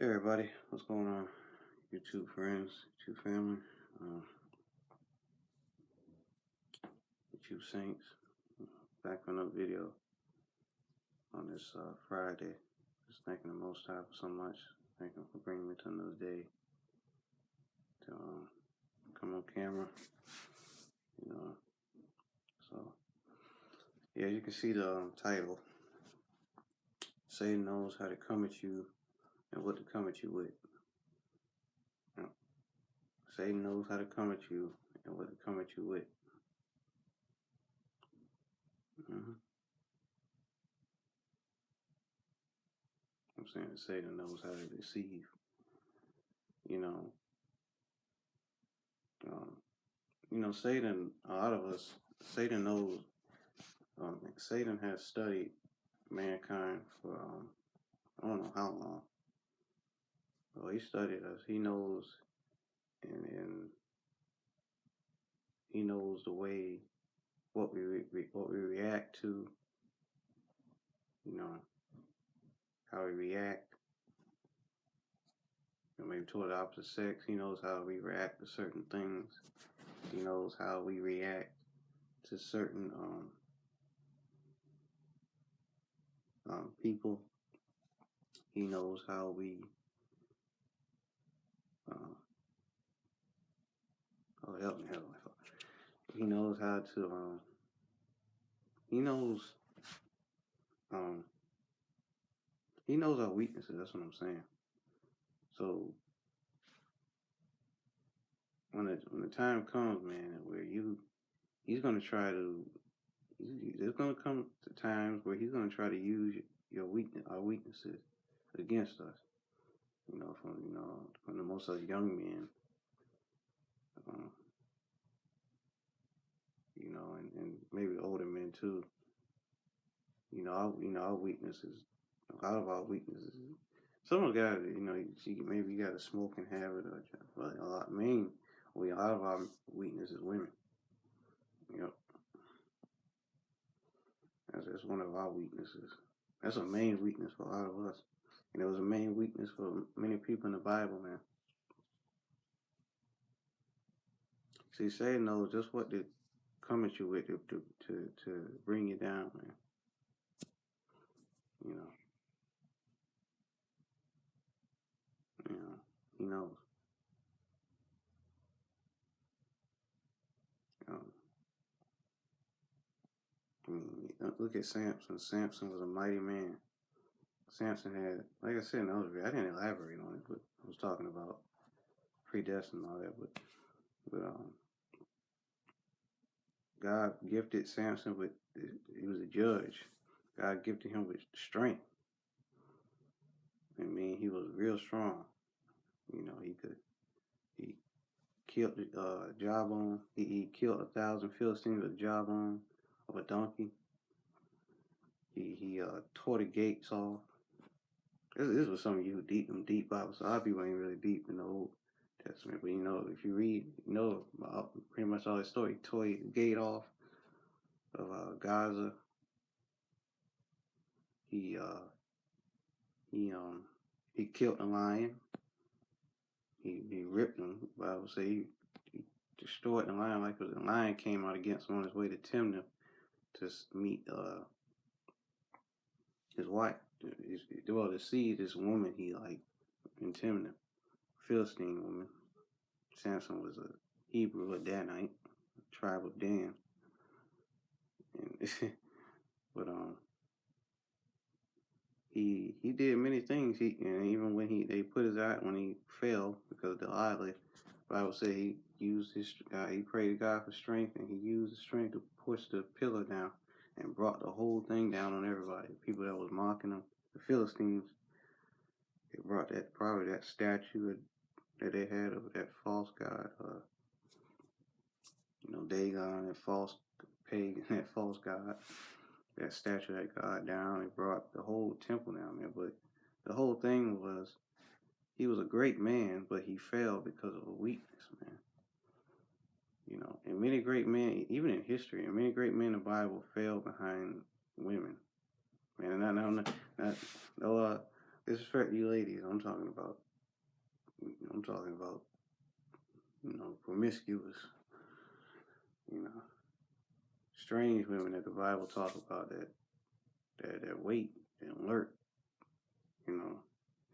Hey everybody, what's going on? YouTube friends, YouTube family, uh, YouTube saints. Back with another video on this Friday. Just thanking the Most High for so much. Thank Him for bringing me to another day to come on camera. You know, so yeah, you can see the title. Satan knows how to come at you and what to come at you with. You know, Satan knows how to come at you and what to come at you with. Mm-hmm. I'm saying Satan knows how to deceive. You know, Satan. A lot of us, Satan knows. Satan has studied mankind for I don't know how long. Well, he studied us. He knows, and he knows the way what we react to. You know how we react. Maybe toward the opposite sex. He knows how we react to certain things. He knows how we react to certain people. He knows how we help me. He knows how to he knows um he knows our weaknesses. That's what I'm saying. So when the time comes, man, where he's gonna try to. There's gonna come to times where he's gonna try to use our weaknesses against us. From the most of young men, um, and maybe older men too. Our weaknesses. A lot of our weaknesses. Some of got, maybe you got a smoking habit, but a lot of our weakness is women. That's one of our weaknesses. That's a main weakness for a lot of us. And it was a main weakness for many people in the Bible, man. See, Satan knows just what to come at you with to bring you down, man. You know, he knows. Look at Samson. Samson was a mighty man. Samson had, like I said in the other video, I didn't elaborate on it, but I was talking about predestined and all that, but God gifted Samson with, he was a judge. God gifted him with strength. I mean, he was real strong. He killed jawbone. He killed 1,000 Philistines with a jawbone of a donkey. He tore the gates off. This was some of you deep Bible. So a lot of people ain't really deep in the Old Testament, but if you read, about pretty much all his story. He tore the gate off of Gaza. He killed a lion. He ripped him. The Bible say he destroyed the lion like the lion came out against him on his way to tempt him to meet his wife. To see this woman he intimidated, Philistine woman. Samson was a Hebrew, a Danite, tribe of Dan, and but he did many things. And even when they put his eye when he fell because of the eyelid, the Bible said he used he prayed to God for strength, and he used the strength to push the pillar down and brought the whole thing down on everybody. People that was mocking him, the Philistines, it brought that statue that they had of that false god, Dagon, that false pagan, that false god, that statue that God down. It brought the whole temple down there. But the whole thing was, he was a great man, but he fell because of a weakness, man. And many great men, even in history, and many great men in the Bible fell behind women. Man, Disrespect you ladies. I'm talking about, promiscuous, you know, strange women that the Bible talks about that wait and lurk, you know,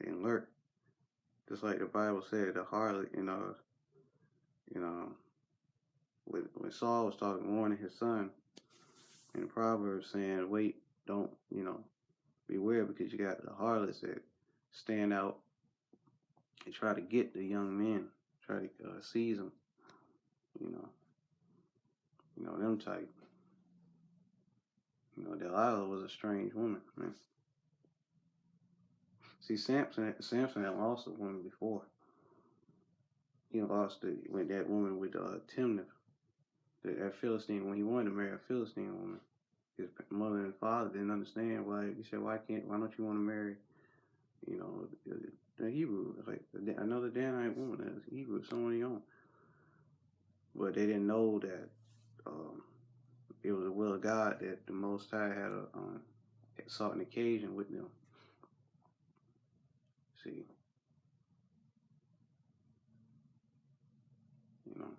and lurk. Just like the Bible said, the harlot, you know, when Saul was talking, warning his son in Proverbs saying, wait, don't, beware because you got the harlots that stand out and try to get the young men, try to seize them, you know, them type. Delilah was a strange woman, man. See, Samson had lost a woman before. He lost with that woman with Timnah, that Philistine, when he wanted to marry a Philistine woman. His mother and father didn't understand why. He said, why don't you want to marry, the Hebrew, like another Danite woman, that's Hebrew, someone of your own. But they didn't know that it was the will of God that the Most High had sought an occasion with them. See, you know,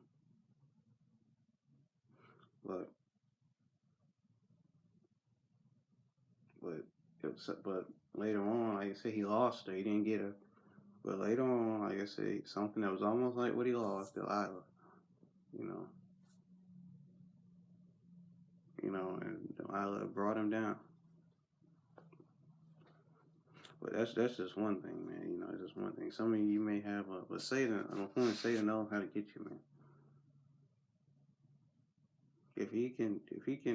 but but later on, like I said, he lost her. He didn't get her. But later on, like I said, something that was almost like what he lost, Delilah. You know, and Delilah brought him down. But that's just one thing, man. It's just one thing. Some of you may have but Satan, I'm a point Satan knows how to get you, man. If he can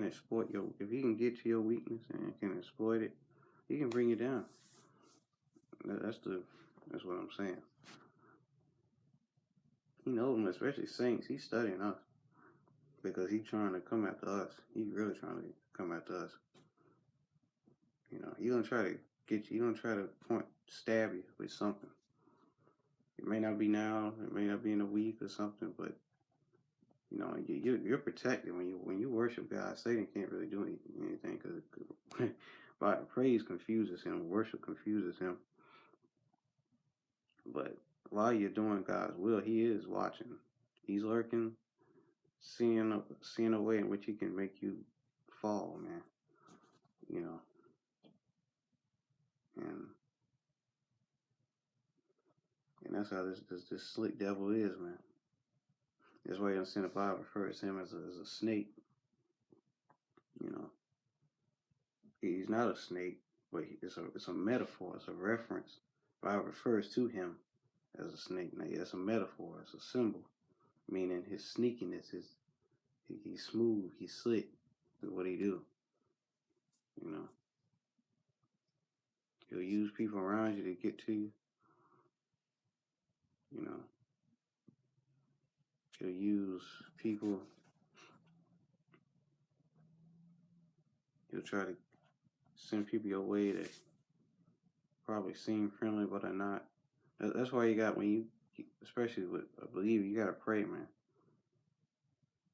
exploit if he can get to your weakness and can exploit it, he can bring you down. That's what I'm saying. He knows them, especially saints. He's studying us because he's trying to come after us. He's really trying to come after us. He's gonna try to get you. He's gonna try to stab you with something. It may not be now. It may not be in a week or something, but you're protected when you worship God. Satan can't really do anything because praise confuses him, worship confuses him. But while you're doing God's will, He is watching. He's lurking, seeing a way in which He can make you fall, man. And that's how this slick devil is, man. That's why you see the Bible refers to him as a snake. He's not a snake, but it's a metaphor. It's a reference. The Bible refers to him as a snake. Now, it's a metaphor. It's a symbol, meaning his sneakiness. He's smooth. He's slick with what he do. He'll use people around you to get to you. He'll use people. He'll try to send people your way that probably seem friendly but are not. That's why you got especially with a believer, you gotta pray, man.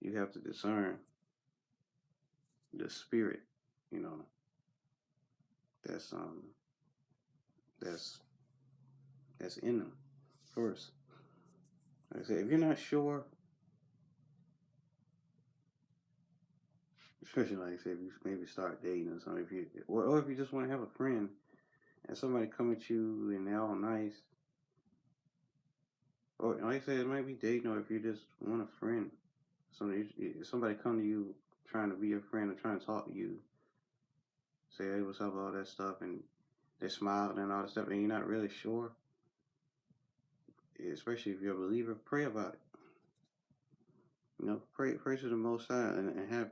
You have to discern the spirit, that's in them first. Like I said, if you're not sure, especially like I said, if you maybe start dating or something, or if you just want to have a friend and somebody come at you and they're all nice, or like I said, it might be dating, or if you just want a friend, somebody come to you trying to be your friend or trying to talk to you, say, hey, what's up, all that stuff, and they're smiling and all that stuff, and you're not really sure, especially if you're a believer, pray about it. Pray to the Most High and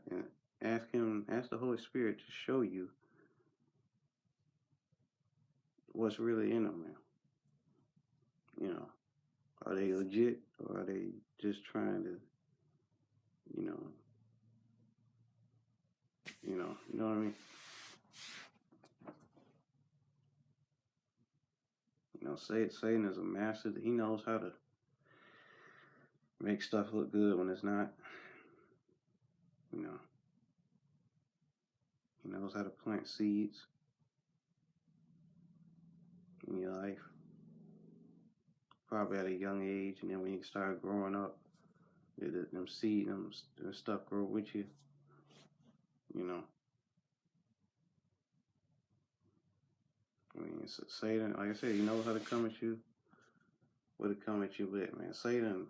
ask the Holy Spirit to show you what's really in them, man. Are they legit or are they just trying to, you know what I mean? Satan is a master. He knows how to make stuff look good when it's not. He knows how to plant seeds. probably at a young age, and then when you start growing up, them seed, them stuff grow with you. You know, I mean, Satan, like I said, he knows how to come at you. What to come at you with, man. Satan,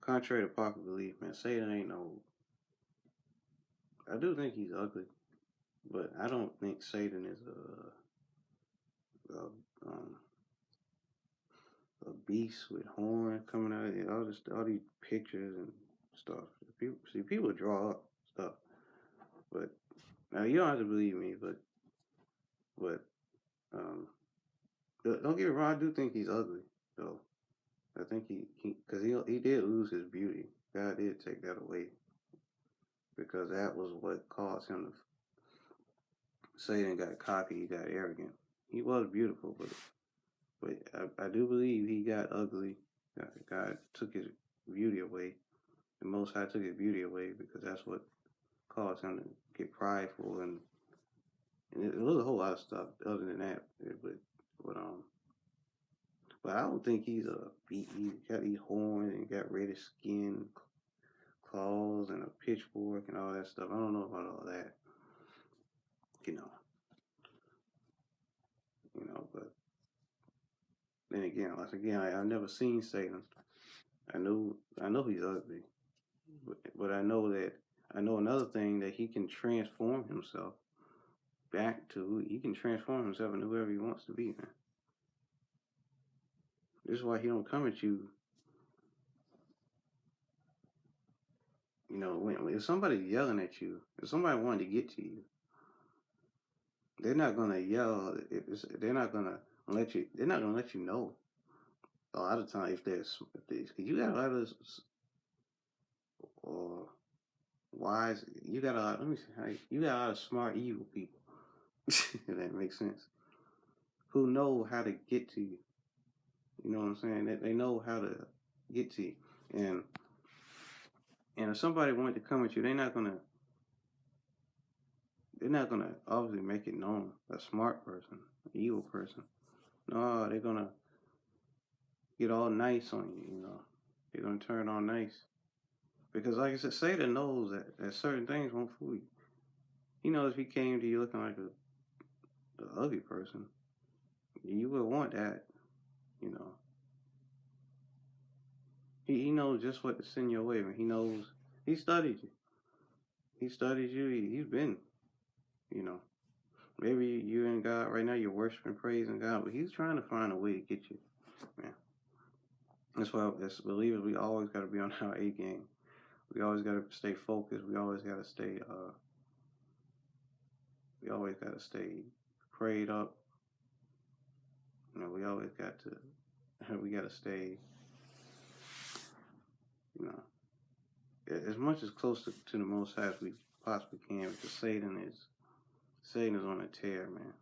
contrary to popular belief, man, Satan ain't no. I do think he's ugly, but I don't think Satan is a beast with horns coming out of it. All these pictures and stuff. People draw up stuff, but now you don't have to believe me, but um, don't get me wrong. I do think he's ugly, though. I think because he did lose his beauty. God did take that away because that was what caused him to. Satan got cocky. He got arrogant. He was beautiful, but I do believe he got ugly. God took his beauty away. The Most High took his beauty away because that's what caused him to get prideful and it was a whole lot of stuff other than that. But um, but I don't think he's he got these horns and got reddish skin, claws, and a pitchfork and all that stuff. I don't know about all that, you know, But then again, once again, I've never seen Satan. I know he's ugly, but I know another thing that he can transform himself back to. He can transform himself into whoever he wants to be, man. This is why he don't come at you. You know, when if somebody's yelling at you, if somebody wanted to get to you, they're not gonna yell. They're not gonna let you. They're not gonna let you know. A lot of times, if there's, cause you got a lot of or wise. You got a lot. Let me see. You got a lot of smart evil people. If that makes sense. Who know how to get to you. You know what I'm saying? They know how to get to you. And if somebody wanted to come at you, they're not gonna obviously make it known. A smart person, an evil person. No, they're gonna get all nice on you, you know. They're gonna turn on nice. Because like I said, Satan knows that certain things won't fool you. He knows if he came to you looking like a ugly person, you would want that, you know. He knows just what to send your way, man. He knows he studied you. He studies you. He's been, you know. Maybe you and God right now, you're worshiping, praising God, but He's trying to find a way to get you, man. That's why, as believers, we always got to be on our A game. We always got to stay focused. We always got to stay. We always got to stay prayed up. You know, we always got to. We got to stay. You know, as much as close to the Most High as we possibly can, because Satan is on a tear, man.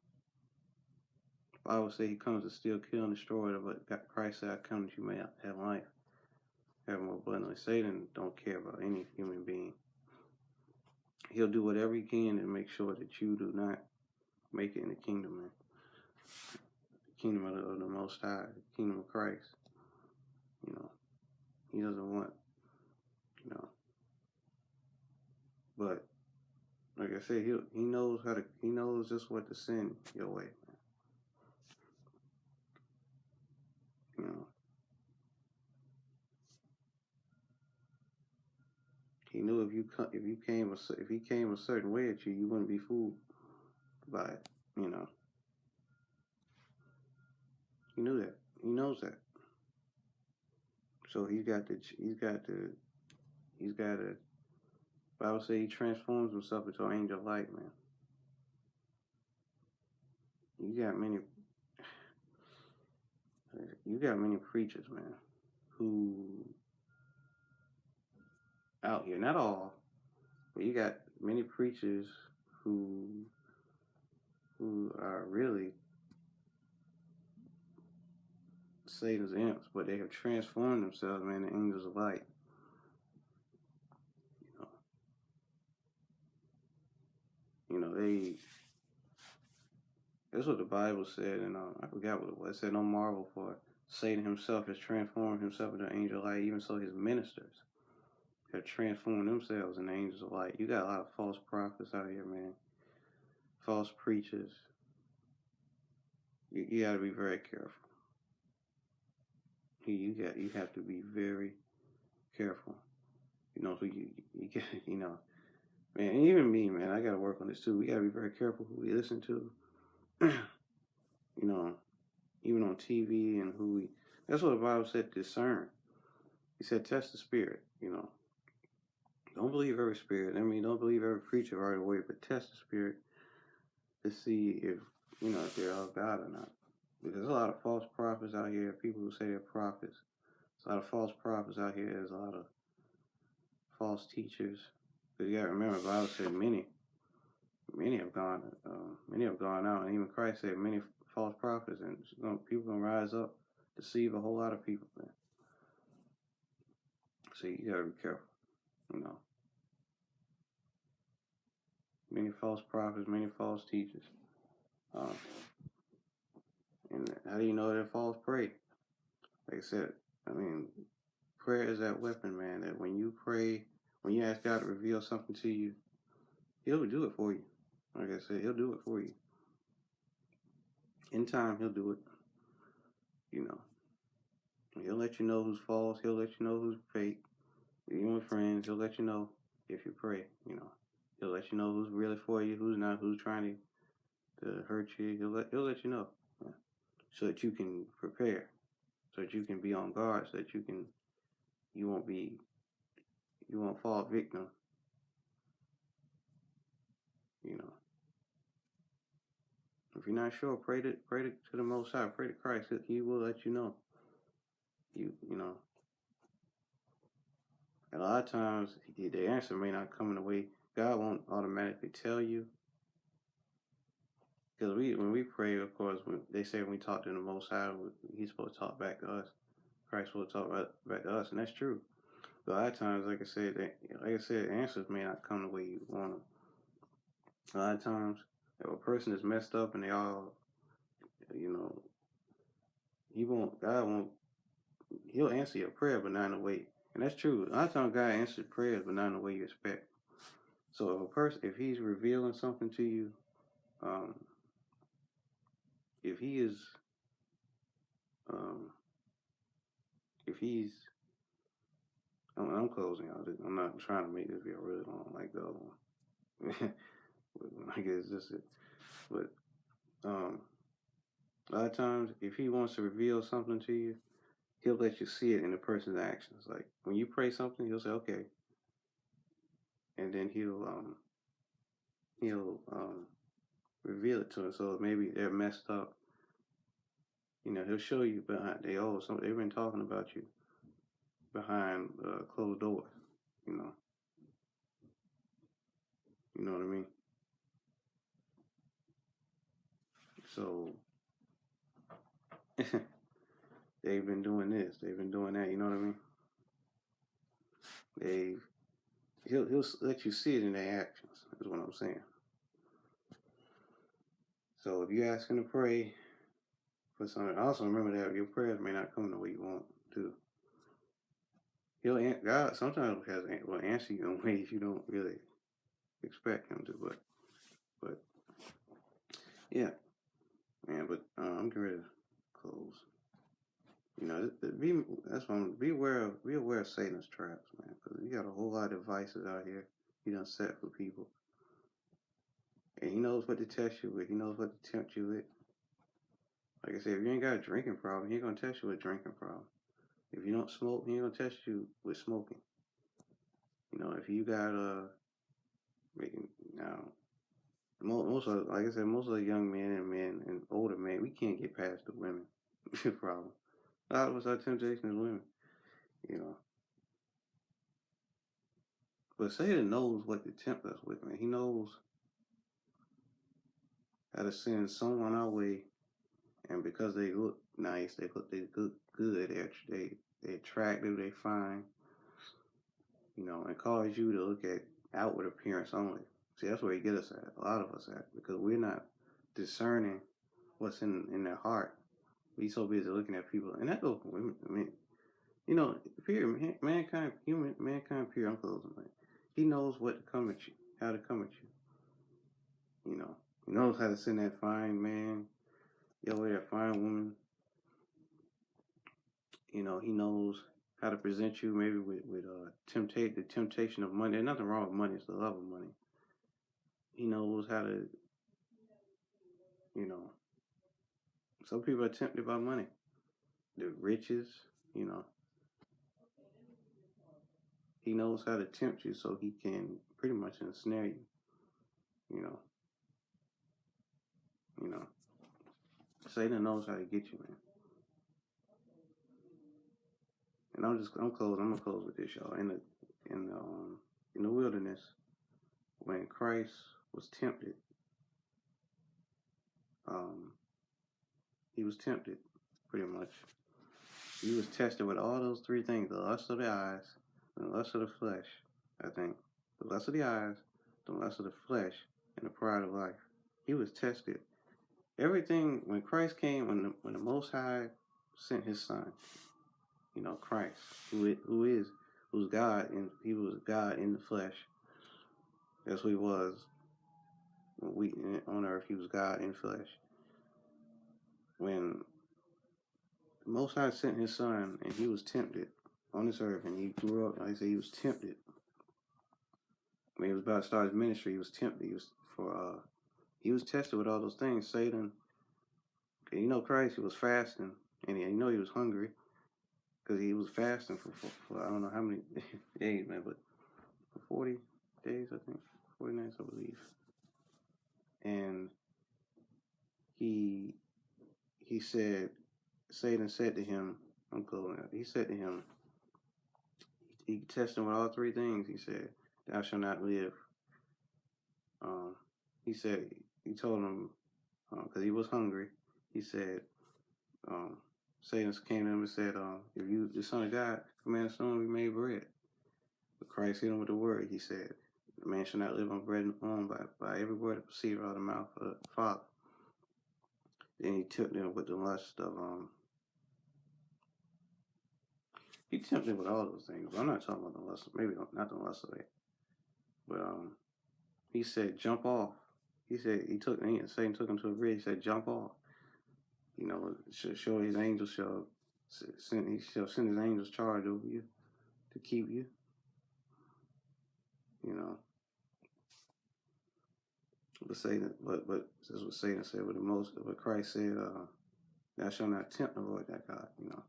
The Bible says he comes to steal, kill, and destroy, but Christ said, "I come that you may have life, have more abundantly." Satan don't care about any human being. He'll do whatever he can to make sure that you do not make it in the kingdom, man. The kingdom of the Most High, the kingdom of Christ. You know, he doesn't want, you know. But like I said, he knows just what to send your way, man. You know, he knew if he came a certain way at you, you wouldn't be fooled by it. You know, he knew that. He knows that. So he's got to. Bible says he transforms himself into an angel of light, man. You got many preachers, man, who out here, not all, but you got many preachers who are really Satan's imps, but they have transformed themselves, man, into angels of light. That's what the Bible said, and I forgot what it was. It said, "No marvel, for Satan himself has transformed himself into an angel of light. Even so, his ministers have transformed themselves into angels of light. You got a lot of false prophets out here, man. False preachers. You got to be very careful. You have to be very careful. You know who you get. You know, man. And even me, man. I got to work on this too. We got to be very careful who we listen to. You know, even on TV and who we. That's what the Bible said. Discern. He said, test the spirit. You know, don't believe every spirit. I mean, don't believe every preacher right away, but test the spirit to see if if they're of God or not. Because there's a lot of false prophets out here. People who say they're prophets. There's a lot of false prophets out here. There's a lot of false teachers. Because you got to remember, the Bible said many have gone out, and even Christ said many false prophets, and people gonna rise up, deceive a whole lot of people. Man. So you gotta be careful. You know, many false prophets, many false teachers. And how do you know they're false? Pray. Like I said, I mean, prayer is that weapon, man. That when you pray, when you ask God to reveal something to you, He'll do it for you. Like I said, He'll do it for you. In time, He'll do it. You know, He'll let you know who's false. He'll let you know who's fake. Even with friends, He'll let you know if you pray. You know, He'll let you know who's really for you, who's not, who's trying to hurt you. He'll let you know, so that you can prepare, so that you can be on guard, so that you won't fall victim. You know, if you're not sure, pray to the Most High, pray to Christ. He will let you know. You know, a lot of times the answer may not come in the way God won't automatically tell you. Because when we pray, of course, they say when we talk to the Most High, He's supposed to talk back to us. Christ will talk back to us, and that's true. But a lot of times, like I said, answers may not come the way you want them. A lot of times, if a person is messed up and they all, God won't, He'll answer your prayer, but not in the way. And that's true. A lot of times, God answers prayers, but not in the way you expect. So if He's revealing something to you, if I'm closing out. I'm not trying to make this video really long like the other one. I guess just it. But a lot of times, if He wants to reveal something to you, He'll let you see it in the person's actions. Like when you pray something, He'll say, "Okay," and then He'll reveal it to us. So maybe they're messed up. He'll show you behind. They've been talking about you behind closed doors. You know what I mean. So they've been doing this. They've been doing that. You know what I mean. He'll let you see it in their actions. Is what I'm saying. So if you ask Him to pray for something, also remember that your prayers may not come the way you want to. God sometimes will answer you in ways you don't really expect Him to, but yeah, man. But I'm getting ready to close. Be aware of Satan's traps, man, because you got a whole lot of devices out here He done set for people, and He knows what to test you with. He knows what to tempt you with. Like I said, if you ain't got a drinking problem, He ain't gonna test you with a drinking problem. If you don't smoke, He ain't gonna test you with smoking. If you got now, most of the young men and older men, we can't get past the women problem. A lot of us, our temptation is women, you know. But Satan knows what to tempt us with, man. He knows how to send someone our way, and because they look nice, they look good, they attractive, they fine, and cause you to look at outward appearance only. See, that's where He get us at, a lot of us at, because we're not discerning what's in their heart. We so busy looking at people, and that goes for women. I mean, you know, period. Mankind. Period. I'm closing. Like, he knows what to come at you, how to come at you. You know, he knows how to send that fine man your way, that fine woman. You know, he knows how to present you maybe with the temptation of money. There's nothing wrong with money. It's the love of money. He knows how to, you know, some people are tempted by money, the riches. You know, he knows how to tempt you so he can pretty much ensnare you. You know, you know. Satan knows how to get you, man. And I'm close. I'm gonna close with this, y'all. In the wilderness, when Christ was tempted, um, he was tempted, pretty much. He was tested with all those three things: the lust of the eyes, the lust of the flesh. I think the lust of the eyes, the lust of the flesh, and the pride of life. He was tested. Everything when Christ came, when the Most High sent His Son, you know, Christ, who's God, and He was God in the flesh. That's who He was. When we on earth, He was God in flesh. When the Most High sent His Son, and He was tempted on this earth, and He grew up. Like I say, He was tempted. When He was about to start His ministry, He was tempted. He was tested with all those things. Satan, you know, Christ, He was fasting, and you know He was hungry because He was fasting for I don't know how many days, man, but for 40 days, I think, 40 nights, I believe. And he said, Satan said to him, I'm closing out. He said to him, he tested him with all three things. He said, "Thou shalt not live." He said, he told him, because he was hungry. He said, Satan came to him and said, "If you the Son of God, command the stone to be made bread." But Christ hit him with the word. He said, "The man shall not live on bread alone, by every word that proceeds out of the mouth of the Father." Then he took them with the lust of he tempted with all those things. But I'm not talking about the lust. Maybe not the lust of it. But he said, "Jump off." He said Satan took him to a bridge. He said, "Jump off." You know, show his angels shall send. He shall send his angels charge over you to keep you. You know, but that's what Satan said. But Christ said, "Thou shalt not tempt the Lord thy God." You know,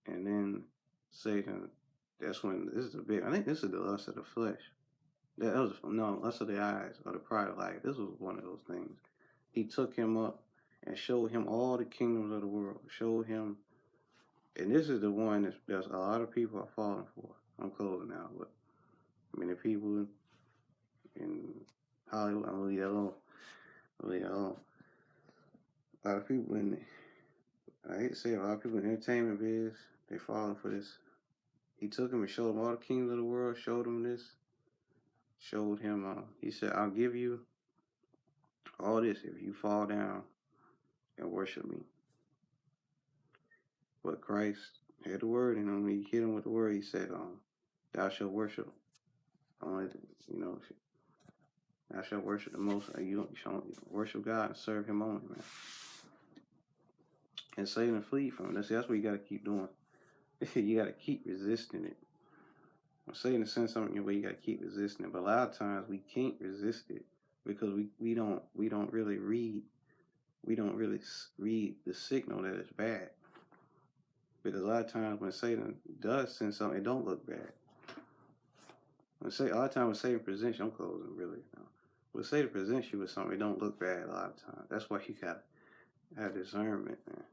and then Satan. That's when this is the big. I think this is the lust of the flesh. That was no lust of the eyes or the pride of life. This was one of those things. He took him up and showed him all the kingdoms of the world. Showed him, and this is the one that a lot of people are falling for. I'm closing now, but I mean the people in Hollywood. I'm gonna leave that alone. A lot of people I hate to say it, a lot of people in the entertainment biz, they falling for this. He took him and showed him all the kingdoms of the world. Showed him this. Showed him. He said, "I'll give you all this if you fall down and worship me." But Christ had the word in him. He hit him with the word. He said, "Thou shalt worship only, you know, thou shalt worship the Most. You shall worship God and serve Him only, man." And Satan flee from it. That's what you got to keep doing. You got to keep resisting it. When Satan sends something your way, you got to keep resisting it. But a lot of times we can't resist it because we don't really read. We don't really read the signal that it's bad. Because a lot of times when Satan does send something, it don't look bad. A lot of times when Satan presents you, I'm closing really now. When Satan presents you with something, it don't look bad a lot of times. That's why you gotta have discernment, man.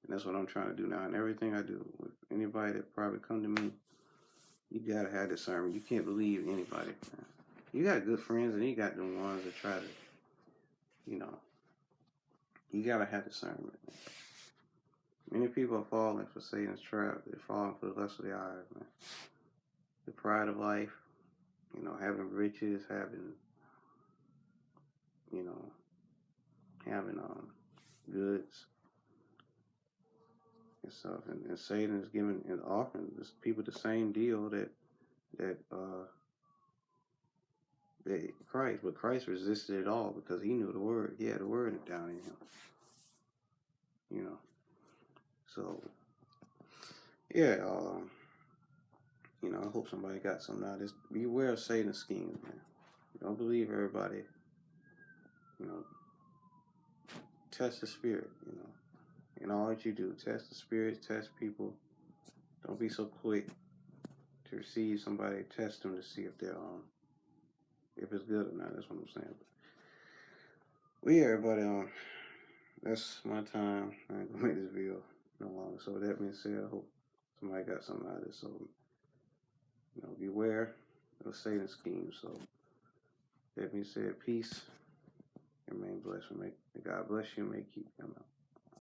And that's what I'm trying to do now. And everything I do with anybody that probably come to me, you gotta have discernment. You can't believe anybody, man. You got good friends and you got the ones that try to, you know, you gotta have discernment, man. Many people are falling for Satan's trap. They're falling for the lust of the eyes, man. The pride of life, you know, having riches, having, you know, having goods and stuff. And Satan is giving and offering this people the same deal that Christ, but Christ resisted it all because he knew the word. He had the word down in him. You know. So yeah, I hope somebody got something out of this. Beware of Satan's schemes, man. Don't believe everybody. Test the spirit, in all that you do. Test the spirit, test people. Don't be so quick to receive somebody. Test them to see if they're if it's good or not. That's what I'm saying. Well, yeah, everybody. That's my time. I ain't gonna make this video no longer. So with that being said, I hope somebody got something out of this. So beware of Satan's schemes. So that being said, peace and remain blessed. May God bless you and may keep you.